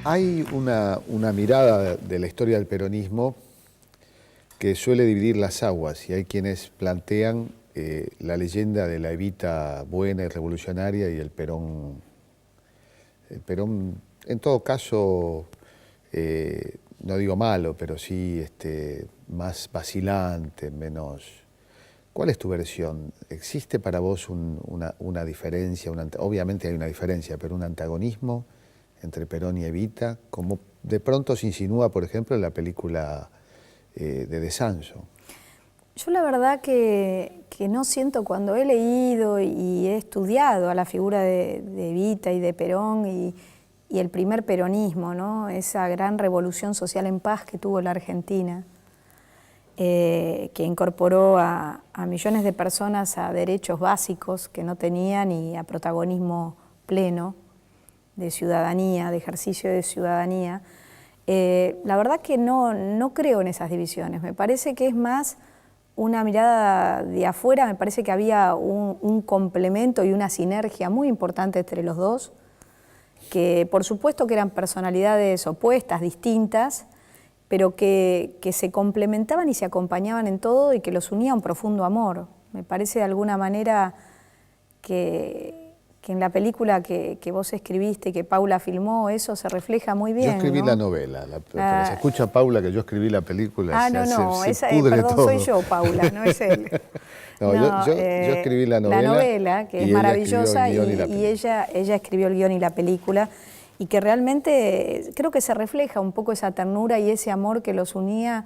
Hay una mirada de la historia del peronismo que suele dividir las aguas, y hay quienes plantean la leyenda de la Evita buena y revolucionaria y el Perón en todo caso, no digo malo, pero sí más vacilante, menos... ¿Cuál es tu versión? ¿Existe para vos una diferencia? Obviamente hay una diferencia, pero un antagonismo entre Perón y Evita, como de pronto se insinúa, por ejemplo, en la película de Sanso. Yo la verdad que no siento, cuando he leído y he estudiado a la figura de Evita y de Perón y el primer peronismo, ¿no? Esa gran revolución social en paz que tuvo la Argentina, que incorporó a millones de personas a derechos básicos que no tenían y a protagonismo pleno de ciudadanía, de ejercicio de ciudadanía. La verdad que no creo en esas divisiones, me parece que es más una mirada de afuera, me parece que había un complemento y una sinergia muy importante entre los dos, que por supuesto que eran personalidades opuestas, distintas, pero que se complementaban y se acompañaban en todo y que los unía un profundo amor. Me parece de alguna manera que en la película que vos escribiste y que Paula filmó, eso se refleja muy bien. Yo escribí, ¿no?, la novela, pero se escucha Paula que yo escribí la película. Perdón, todo. Soy yo, Paula, no es él. Yo escribí la novela. La novela, que es maravillosa, y ella escribió el guión y la película, y que realmente creo que se refleja un poco esa ternura y ese amor que los unía,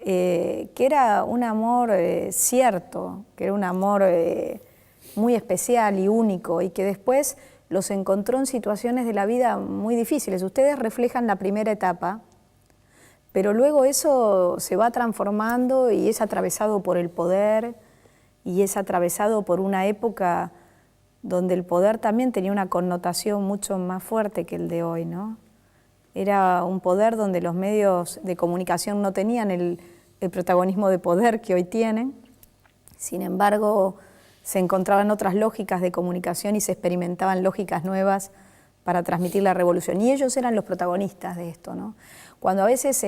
que era un amor cierto, que era un amor muy especial y único, y que después los encontró en situaciones de la vida muy difíciles. Ustedes reflejan la primera etapa, pero luego eso se va transformando y es atravesado por el poder, y es atravesado por una época donde el poder también tenía una connotación mucho más fuerte que el de hoy, ¿no? Era un poder donde los medios de comunicación no tenían el protagonismo de poder que hoy tienen. Sin embargo, se encontraban otras lógicas de comunicación y se experimentaban lógicas nuevas para transmitir la revolución. Y ellos eran los protagonistas de esto, ¿no? Cuando a veces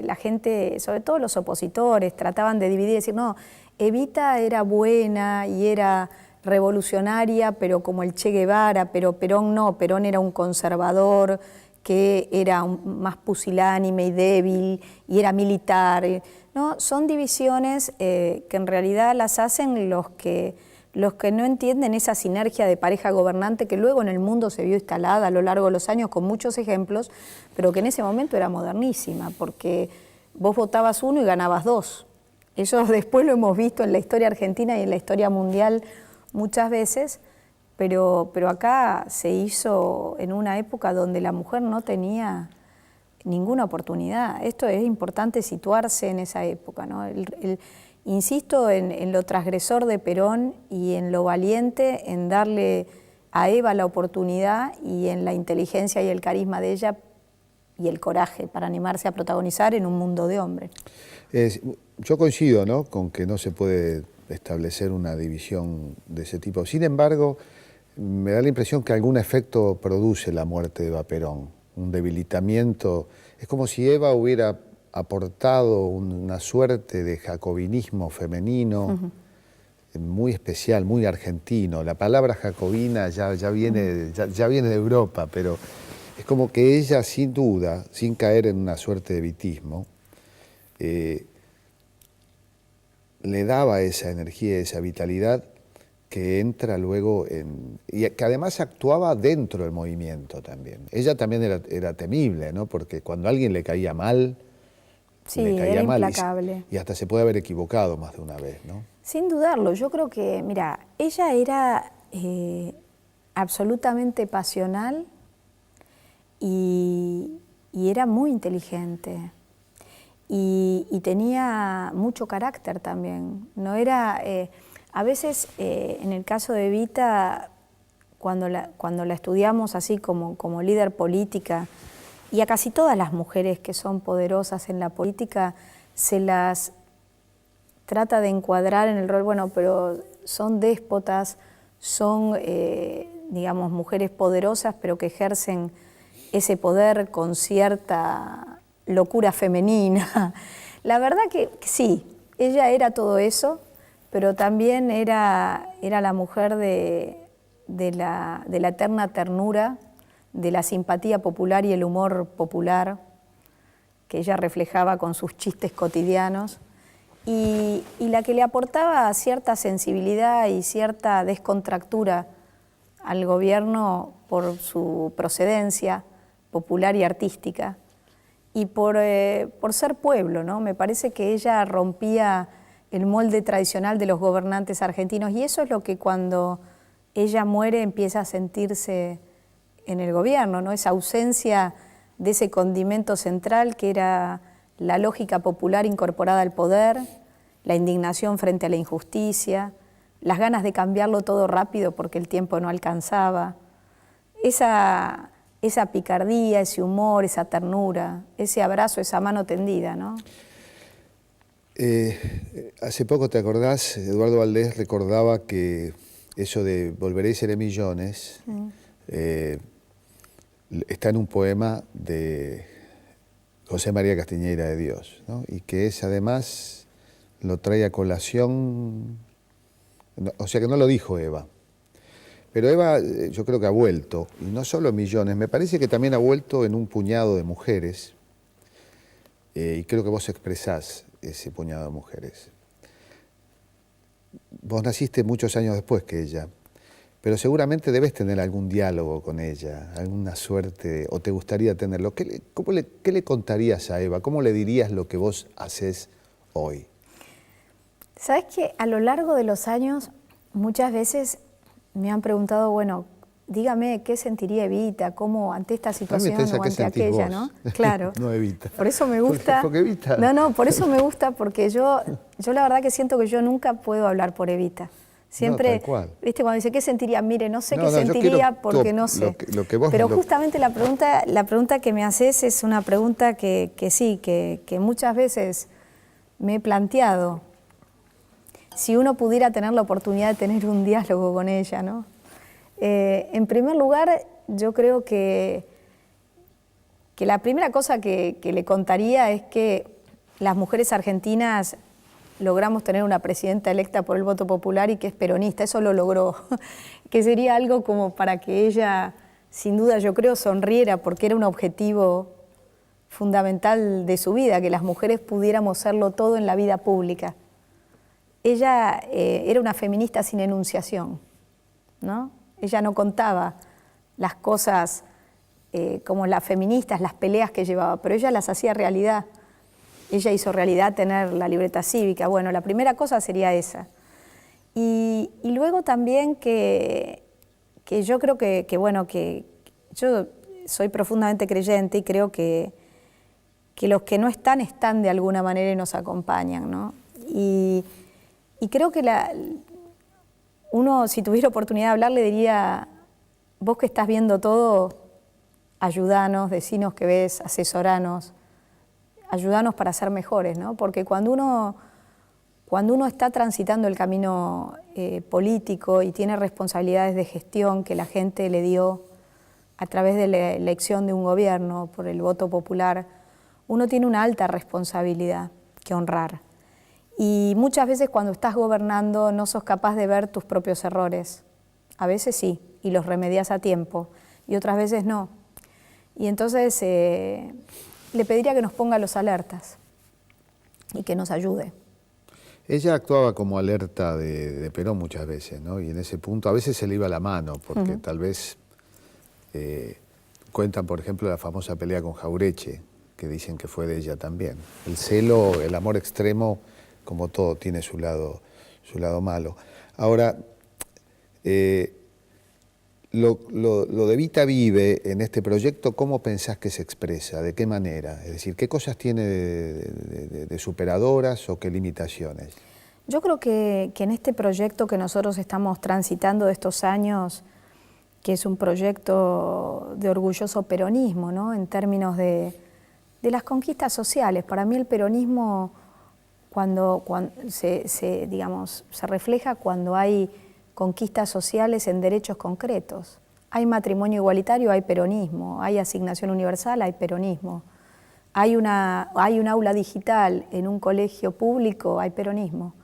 la gente, sobre todo los opositores, trataban de dividir y decir, no, Evita era buena y era revolucionaria, pero como el Che Guevara, pero Perón no, Perón era un conservador que era más pusilánime y débil y era militar, ¿no? Son divisiones que en realidad las hacen los que no entienden esa sinergia de pareja gobernante que luego en el mundo se vio instalada a lo largo de los años con muchos ejemplos, pero que en ese momento era modernísima, porque vos votabas uno y ganabas dos. Eso después lo hemos visto en la historia argentina y en la historia mundial muchas veces, pero acá se hizo en una época donde la mujer no tenía ninguna oportunidad. Esto es importante situarse en esa época, ¿no? Insisto en lo transgresor de Perón y en lo valiente en darle a Eva la oportunidad, y en la inteligencia y el carisma de ella y el coraje para animarse a protagonizar en un mundo de hombres. Yo coincido, ¿no?, con que no se puede establecer una división de ese tipo. Sin embargo, me da la impresión que algún efecto produce la muerte de Eva Perón, un debilitamiento. Es como si Eva hubiera aportado una suerte de jacobinismo femenino, muy especial, muy argentino. La palabra jacobina ya viene de Europa, pero es como que ella, sin duda, sin caer en una suerte de evitismo, le daba esa energía, esa vitalidad que entra luego y que además actuaba dentro del movimiento también. Ella también era temible, ¿no?, porque cuando a alguien le caía mal, sí, le caía era mal implacable. y hasta se puede haber equivocado más de una vez, ¿no? Sin dudarlo, yo creo que, mira, ella era absolutamente pasional y era muy inteligente. Y tenía mucho carácter también. No era, a veces, en el caso de Evita, cuando la estudiamos así como líder política, y a casi todas las mujeres que son poderosas en la política, se las trata de encuadrar en el rol, bueno, pero son déspotas, son, digamos, mujeres poderosas, pero que ejercen ese poder con cierta locura femenina. La verdad que sí, ella era todo eso, pero también era la mujer de la eterna ternura, de la simpatía popular y el humor popular que ella reflejaba con sus chistes cotidianos, y la que le aportaba cierta sensibilidad y cierta descontractura al gobierno por su procedencia popular y artística, y por ser pueblo, ¿no? Me parece que ella rompía el molde tradicional de los gobernantes argentinos, y eso es lo que cuando ella muere empieza a sentirse en el gobierno, ¿no? Esa ausencia de ese condimento central que era la lógica popular incorporada al poder, la indignación frente a la injusticia, las ganas de cambiarlo todo rápido porque el tiempo no alcanzaba, esa picardía, ese humor, esa ternura, ese abrazo, esa mano tendida, ¿no? Hace poco, ¿te acordás? Eduardo Valdés recordaba que eso de volveré y seré millones está en un poema de José María Castiñeira de Dios, ¿no? Y que es además, lo trae a colación, o sea que no lo dijo Eva, pero Eva yo creo que ha vuelto, y no solo millones, me parece que también ha vuelto en un puñado de mujeres, y creo que vos expresás ese puñado de mujeres. Vos naciste muchos años después que ella, pero seguramente debes tener algún diálogo con ella, alguna suerte, o te gustaría tenerlo. ¿Qué le contarías a Eva? ¿Cómo le dirías lo que vos haces hoy? Sabes que a lo largo de los años muchas veces me han preguntado, bueno, dígame qué sentiría Evita, cómo ante esta situación o ante aquella, vos. ¿no? Claro. No Evita. Por eso me gusta. Porque Evita. No, por eso me gusta, porque yo la verdad que siento que yo nunca puedo hablar por Evita. Siempre, no, tal cual. ¿Viste? Cuando dice qué sentiría, mire, no sé qué sentiría porque no sé. Pero justamente la pregunta que me haces es una pregunta que sí, que muchas veces me he planteado. Si uno pudiera tener la oportunidad de tener un diálogo con ella, ¿no? En primer lugar, yo creo que la primera cosa que le contaría es que las mujeres argentinas logramos tener una presidenta electa por el voto popular y que es peronista, eso lo logró, que sería algo como para que ella, sin duda yo creo, sonriera, porque era un objetivo fundamental de su vida, que las mujeres pudiéramos serlo todo en la vida pública. Ella era una feminista sin enunciación, ¿no? Ella no contaba las cosas como las feministas, las peleas que llevaba, pero ella las hacía realidad. Ella hizo realidad tener la libreta cívica. Bueno, la primera cosa sería esa. Y luego también que yo creo que yo soy profundamente creyente y creo que los que no están de alguna manera y nos acompañan, ¿no? Y creo que uno, si tuviera oportunidad de hablar, le diría, vos que estás viendo todo, ayudanos, decinos qué ves, asesoranos, ayudanos para ser mejores, ¿no? Porque cuando uno está transitando el camino político y tiene responsabilidades de gestión que la gente le dio a través de la elección de un gobierno por el voto popular, uno tiene una alta responsabilidad que honrar. Y muchas veces cuando estás gobernando no sos capaz de ver tus propios errores. A veces sí, y los remedias a tiempo, y otras veces no. Y entonces le pediría que nos ponga los alertas y que nos ayude. Ella actuaba como alerta de Perón muchas veces, ¿no? Y en ese punto a veces se le iba la mano, porque tal vez cuentan, por ejemplo, la famosa pelea con Jaureche, que dicen que fue de ella también. El celo, el amor extremo, como todo, tiene su lado malo. Ahora, lo de Evita Vive en este proyecto, ¿cómo pensás que se expresa? ¿De qué manera? Es decir, ¿qué cosas tiene de superadoras o qué limitaciones? Yo creo que en este proyecto que nosotros estamos transitando de estos años, que es un proyecto de orgulloso peronismo, ¿no? En términos de las conquistas sociales. Para mí el peronismo cuando se refleja cuando hay conquistas sociales en derechos concretos. Hay matrimonio igualitario, hay peronismo. Hay asignación universal, hay peronismo. Hay un aula digital en un colegio público, hay peronismo.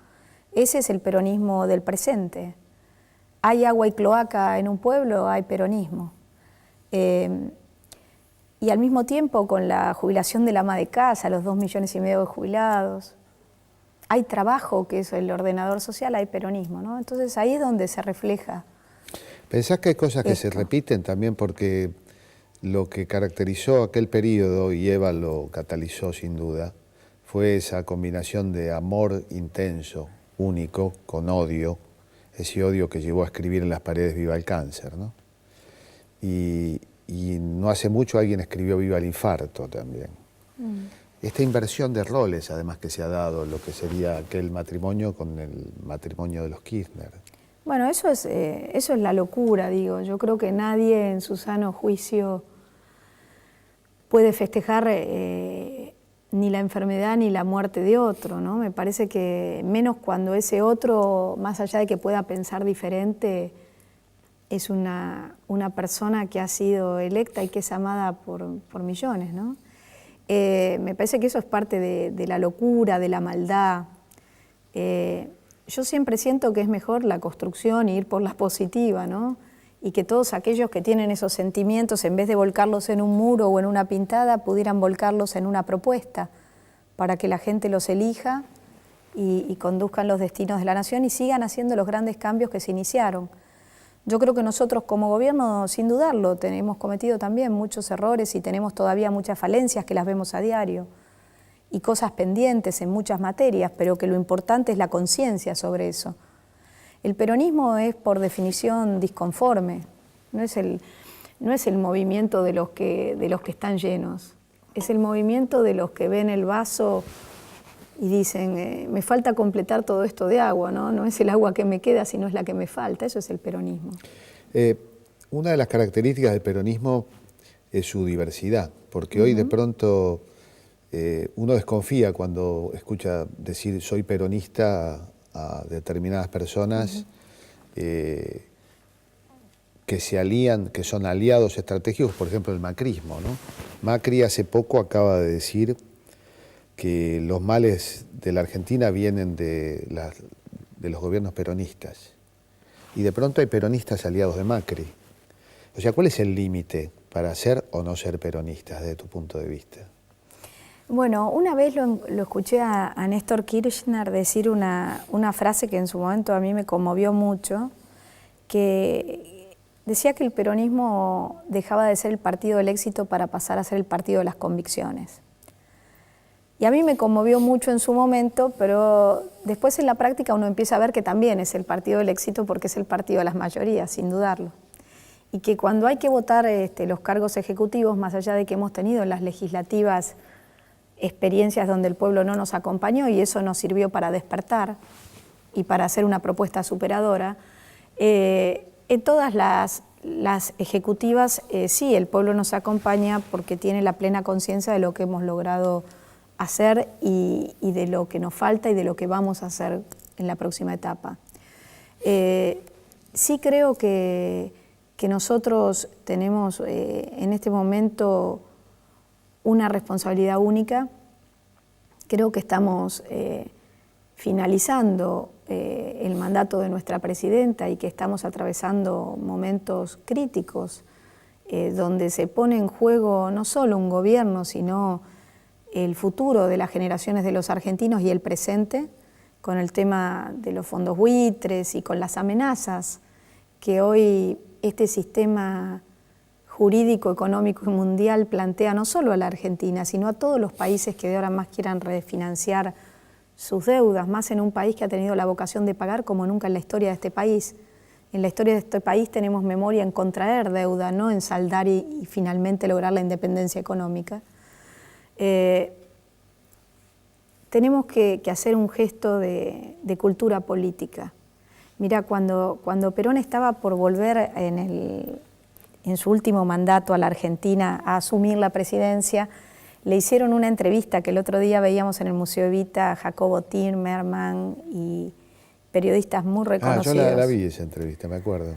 Ese es el peronismo del presente. Hay agua y cloaca en un pueblo, hay peronismo. Y al mismo tiempo, con la jubilación del ama de casa, los 2,5 millones de jubilados, hay trabajo, que es el ordenador social, hay peronismo, ¿no? Entonces ahí es donde se refleja. ¿Pensás que hay cosas que se repiten también? Porque lo que caracterizó aquel periodo, y Eva lo catalizó sin duda, fue esa combinación de amor intenso, único, con odio, ese odio que llevó a escribir en las paredes "Viva el cáncer", ¿no? Y no hace mucho alguien escribió "Viva el infarto" también. Esta inversión de roles, además, que se ha dado, lo que sería aquel matrimonio con el matrimonio de los Kirchner. Bueno, eso es la locura, digo. Yo creo que nadie en su sano juicio puede festejar ni la enfermedad ni la muerte de otro, ¿no? Me parece que menos cuando ese otro, más allá de que pueda pensar diferente, es una persona que ha sido electa y que es amada por millones, ¿no? Me parece que eso es parte de la locura, de la maldad. Yo siempre siento que es mejor la construcción y ir por la positiva, ¿no? Y que todos aquellos que tienen esos sentimientos, en vez de volcarlos en un muro o en una pintada, pudieran volcarlos en una propuesta para que la gente los elija y conduzcan los destinos de la nación y sigan haciendo los grandes cambios que se iniciaron. Yo creo que nosotros como gobierno, sin dudarlo, hemos cometido también muchos errores y tenemos todavía muchas falencias que las vemos a diario y cosas pendientes en muchas materias, pero que lo importante es la conciencia sobre eso. El peronismo es por definición disconforme, no es el movimiento de los que están llenos, es el movimiento de los que ven el vaso y dicen, me falta completar todo esto de agua, ¿no? No es el agua que me queda, sino es la que me falta. Eso es el peronismo. Una de las características del peronismo es su diversidad, porque hoy de pronto uno desconfía cuando escucha decir soy peronista a determinadas personas que se alían, que son aliados estratégicos, por ejemplo el macrismo, ¿no? Macri hace poco acaba de decir que los males de la Argentina vienen de los gobiernos peronistas. Y de pronto hay peronistas aliados de Macri. O sea, ¿cuál es el límite para ser o no ser peronistas desde tu punto de vista? Bueno, una vez lo escuché a Néstor Kirchner decir una frase que en su momento a mí me conmovió mucho, que decía que el peronismo dejaba de ser el partido del éxito para pasar a ser el partido de las convicciones. Y a mí me conmovió mucho en su momento, pero después en la práctica uno empieza a ver que también es el partido del éxito porque es el partido de las mayorías, sin dudarlo. Y que cuando hay que votar los cargos ejecutivos, más allá de que hemos tenido en las legislativas experiencias donde el pueblo no nos acompañó y eso nos sirvió para despertar y para hacer una propuesta superadora, en todas las ejecutivas sí, el pueblo nos acompaña porque tiene la plena conciencia de lo que hemos logrado hacer y de lo que nos falta y de lo que vamos a hacer en la próxima etapa. Sí creo que nosotros tenemos en este momento una responsabilidad única. Creo que estamos finalizando el mandato de nuestra presidenta y que estamos atravesando momentos críticos donde se pone en juego no solo un gobierno, sino el futuro de las generaciones de los argentinos y el presente, con el tema de los fondos buitres y con las amenazas que hoy este sistema jurídico, económico y mundial plantea no solo a la Argentina, sino a todos los países que de ahora más quieran refinanciar sus deudas, más en un país que ha tenido la vocación de pagar como nunca en la historia de este país. En la historia de este país tenemos memoria en contraer deuda, no en saldar y finalmente lograr la independencia económica. Tenemos que hacer un gesto de cultura política. Mirá, cuando Perón estaba por volver en su último mandato a la Argentina a asumir la presidencia, le hicieron una entrevista que el otro día veíamos en el Museo Evita a Jacobo Timerman y periodistas muy reconocidos. Yo la vi esa entrevista, me acuerdo.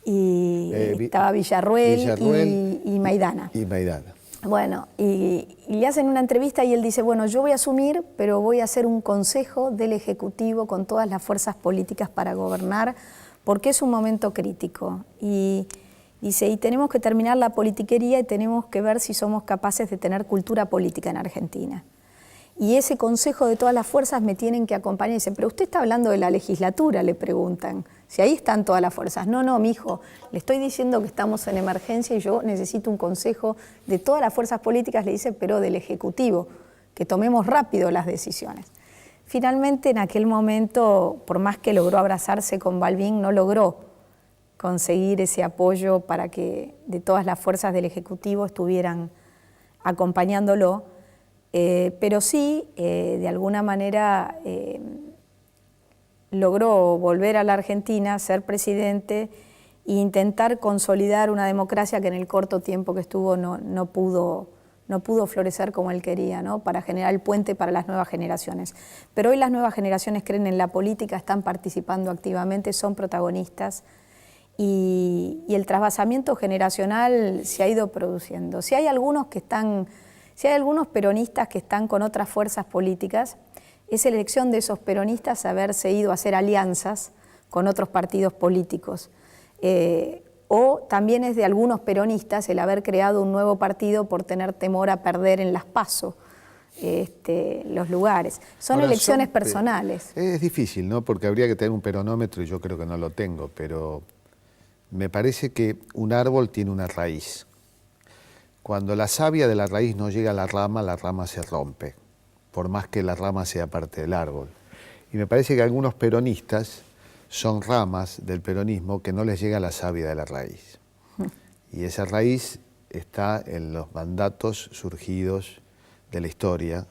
y estaba Villarruel y Maidana. Y Maidana. Bueno, y le hacen una entrevista y él dice, bueno, yo voy a asumir, pero voy a hacer un consejo del Ejecutivo con todas las fuerzas políticas para gobernar, porque es un momento crítico. Y dice, y tenemos que terminar la politiquería y tenemos que ver si somos capaces de tener cultura política en Argentina. Y ese consejo de todas las fuerzas me tienen que acompañar. Y dicen, pero usted está hablando de la legislatura, le preguntan. Si ahí están todas las fuerzas. No, mijo, le estoy diciendo que estamos en emergencia y yo necesito un consejo de todas las fuerzas políticas, le dice, pero del Ejecutivo, que tomemos rápido las decisiones. Finalmente, en aquel momento, por más que logró abrazarse con Balbín, no logró conseguir ese apoyo para que de todas las fuerzas del Ejecutivo estuvieran acompañándolo. Pero sí, de alguna manera, logró volver a la Argentina, ser presidente e intentar consolidar una democracia que en el corto tiempo que estuvo no pudo florecer como él quería, ¿no? Para generar el puente para las nuevas generaciones. Pero hoy las nuevas generaciones creen en la política, están participando activamente, son protagonistas y el trasvasamiento generacional se ha ido produciendo. Si hay algunos peronistas que están con otras fuerzas políticas, es elección de esos peronistas haberse ido a hacer alianzas con otros partidos políticos. O también es de algunos peronistas el haber creado un nuevo partido por tener temor a perder en las PASO los lugares. Son elecciones personales. Es difícil, ¿no? Porque habría que tener un peronómetro y yo creo que no lo tengo, pero me parece que un árbol tiene una raíz. Cuando la savia de la raíz no llega a la rama se rompe, por más que la rama sea parte del árbol. Y me parece que algunos peronistas son ramas del peronismo que no les llega la savia de la raíz. Y esa raíz está en los mandatos surgidos de la historia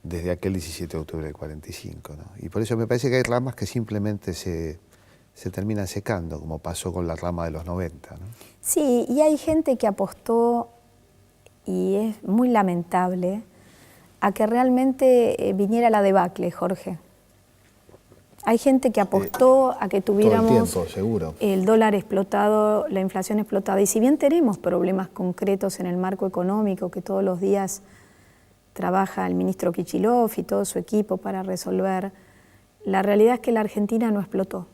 desde aquel 17 de octubre del 45, ¿no? Y por eso me parece que hay ramas que simplemente se terminan secando, como pasó con la rama de los 90, ¿no? Sí, y hay gente que apostó, y es muy lamentable, a que realmente viniera la debacle, Jorge. Hay gente que apostó a que tuviéramos todo el tiempo, seguro, el dólar explotado, la inflación explotada. Y si bien tenemos problemas concretos en el marco económico que todos los días trabaja el ministro Kicillof y todo su equipo para resolver, la realidad es que la Argentina no explotó.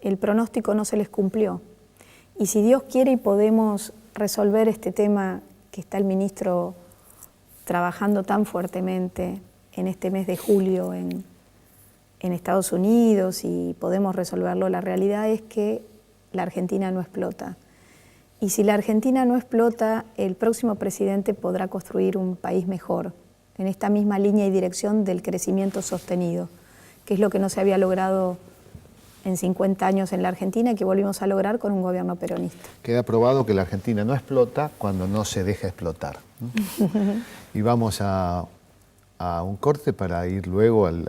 El pronóstico no se les cumplió. Y si Dios quiere y podemos resolver este tema que está el ministro trabajando tan fuertemente en este mes de julio en Estados Unidos y podemos resolverlo, la realidad es que la Argentina no explota. Y si la Argentina no explota, el próximo presidente podrá construir un país mejor, en esta misma línea y dirección del crecimiento sostenido, que es lo que no se había logrado en 50 años en la Argentina y que volvimos a lograr con un gobierno peronista. Queda probado que la Argentina no explota cuando no se deja explotar, ¿no? Y vamos a un corte para ir luego al